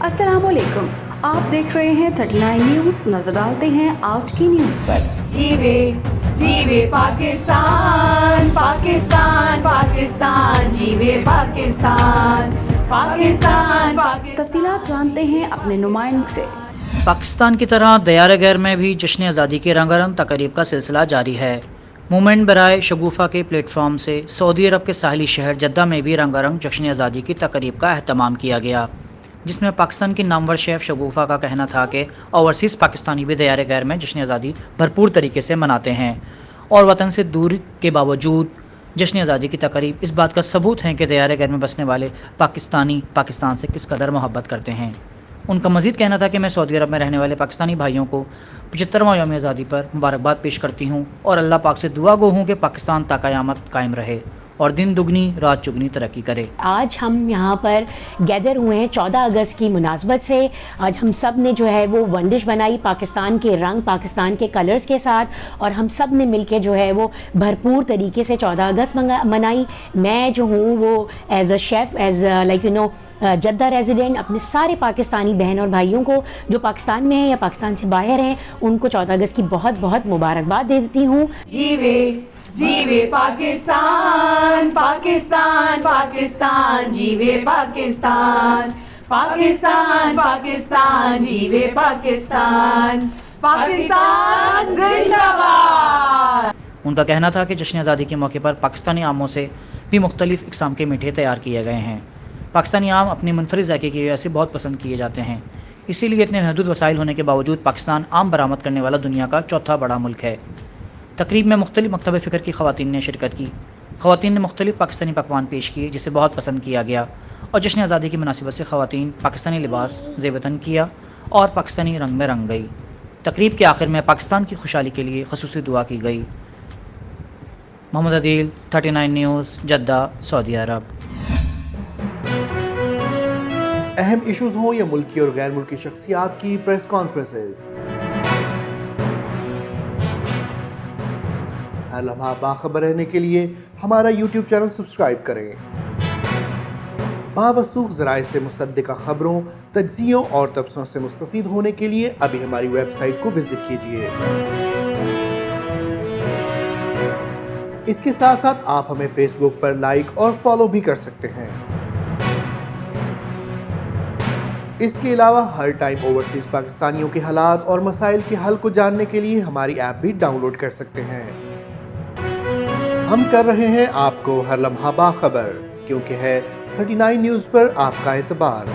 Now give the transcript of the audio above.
अस्सलाम वालेकुम, आप देख रहे हैं 39 न्यूज़। नजर डालते हैं आज की न्यूज़ पर। जीवे जीवे पाकिस्तान पाकिस्तान पाकिस्तान, जीवे पाकिस्तान पाकिस्तान पाकिस्तान। तफसीलात जानते हैं अपने नुमाइंद से। पाकिस्तान की तरह दयार गैर में भी जश्न आज़ादी के रंगारंग तकरीब का सिलसिला जारी है। मूवमेंट बराए शगुफ़ा के प्लेटफॉर्म से सऊदी अरब के साहली शहर जद्दा में भी रंगारंग जश्न आज़ादी की तकरीब का अहतमाम किया गया, जिसमें पाकिस्तान की नामवर शेफ शगुफ़ा का कहना था कि ओवरसीज़ पाकिस्तानी भी दयार गैर में जश्न आज़ादी भरपूर तरीके से मनाते हैं और वतन से दूर के बावजूद जश्न आज़ादी की तकरीब इस बात का सबूत है कि दयार गैर में बसने वाले पाकिस्तानी पाकिस्तान से किस कदर मोहब्बत करते हैं। उनका मज़ीद कहना था कि मैं सऊदी अरब में रहने वाले पाकिस्तानी भाइयों को 75वां यौम आज़ादी पर मुबारकबाद पेश करती हूँ और अल्लाह पाक से दुआ गो हूँ कि पाकिस्तान ता क़यामत कायम रहे और दिन दुगनी रात चुगनी तरक्की करे। आज हम यहाँ पर गैदर हुए हैं 14 अगस्त की मुनासबत से। आज हम सब ने जो है वो वंडिश बनाई पाकिस्तान के रंग, पाकिस्तान के कलर्स के साथ, और हम सब ने मिलके जो है वो भरपूर तरीके से 14 अगस्त मनाई। मैं जो हूँ वो as a chef, as like you know Jeddah resident, अपने सारे पाकिस्तानी बहन और भाइयों को जो पाकिस्तान में हैं या पाकिस्तान से बाहर हैं, उनको 14 अगस्त की बहुत बहुत मुबारकबाद देती हूँ। जीवे जीवे पाकिस्तान पाकिस्तान पाकिस्तान, जीवे पाकिस्तान पाकिस्तान पाकिस्तान, जीवे पाकिस्तान पाकिस्तान जिंदाबाद। उनका कहना था कि जश्न आज़ादी के मौके पर पाकिस्तानी आमों से भी मुख्तलिफ़ इक़साम के मीठे तैयार किए गए हैं। पाकिस्तानी आम अपनी मुनफरिद ज़ायके की वजह से बहुत पसंद किए जाते हैं, इसीलिए इतने महदूद वसाइल होने के बावजूद पाकिस्तान आम बरामद करने वाला दुनिया का चौथा बड़ा मुल्क है। तकरीब में मुख्तलिफ़ मकतब फ़िक्र की ख़वातीन ने शिरकत की। ख़वातीन ने मुख्तलिफ़ पाकिस्तानी पकवान पेश किए जिसे बहुत पसंद किया गया और जश्न आज़ादी की मुनासिबत से ख़वातीन पाकिस्तानी लिबास ज़ेबतन किया और पाकिस्तानी रंग में रंग गई। तकरीब के आखिर में पाकिस्तान की खुशहाली के लिए ख़ुसूसी दुआ की गई। मोहम्मद अदील, 39 न्यूज़, जद्दा, सऊदी अरब। अहम इश्यूज़ हों या मुल्की और गैर मुल्की शख्सियात की प्रेस कॉन्फ्रेंसेस, हर लम्हा बाखबर रहने के लिए हमारा यूट्यूब चैनल सब्सक्राइब करें। बावसूख ज़राए से मुसद्दिक़ा ख़बरों, तज्ज़ियों और तबसरों से मुस्तफ़ीद होने के लिए अभी हमारी वेबसाइट को विज़िट कीजिए। इसके साथ साथ आप हमें फेसबुक पर लाइक और फॉलो भी कर सकते हैं। इसके अलावा हर टाइम ओवरसीज़ पाकिस्तानियों के हालात और मसाइल के हल को जानने के लिए हमारी ऐप भी डाउनलोड कर सकते हैं। हम कर रहे हैं आपको हर लम्हा बाखबर, क्योंकि है 39 न्यूज़ पर आपका एतबार।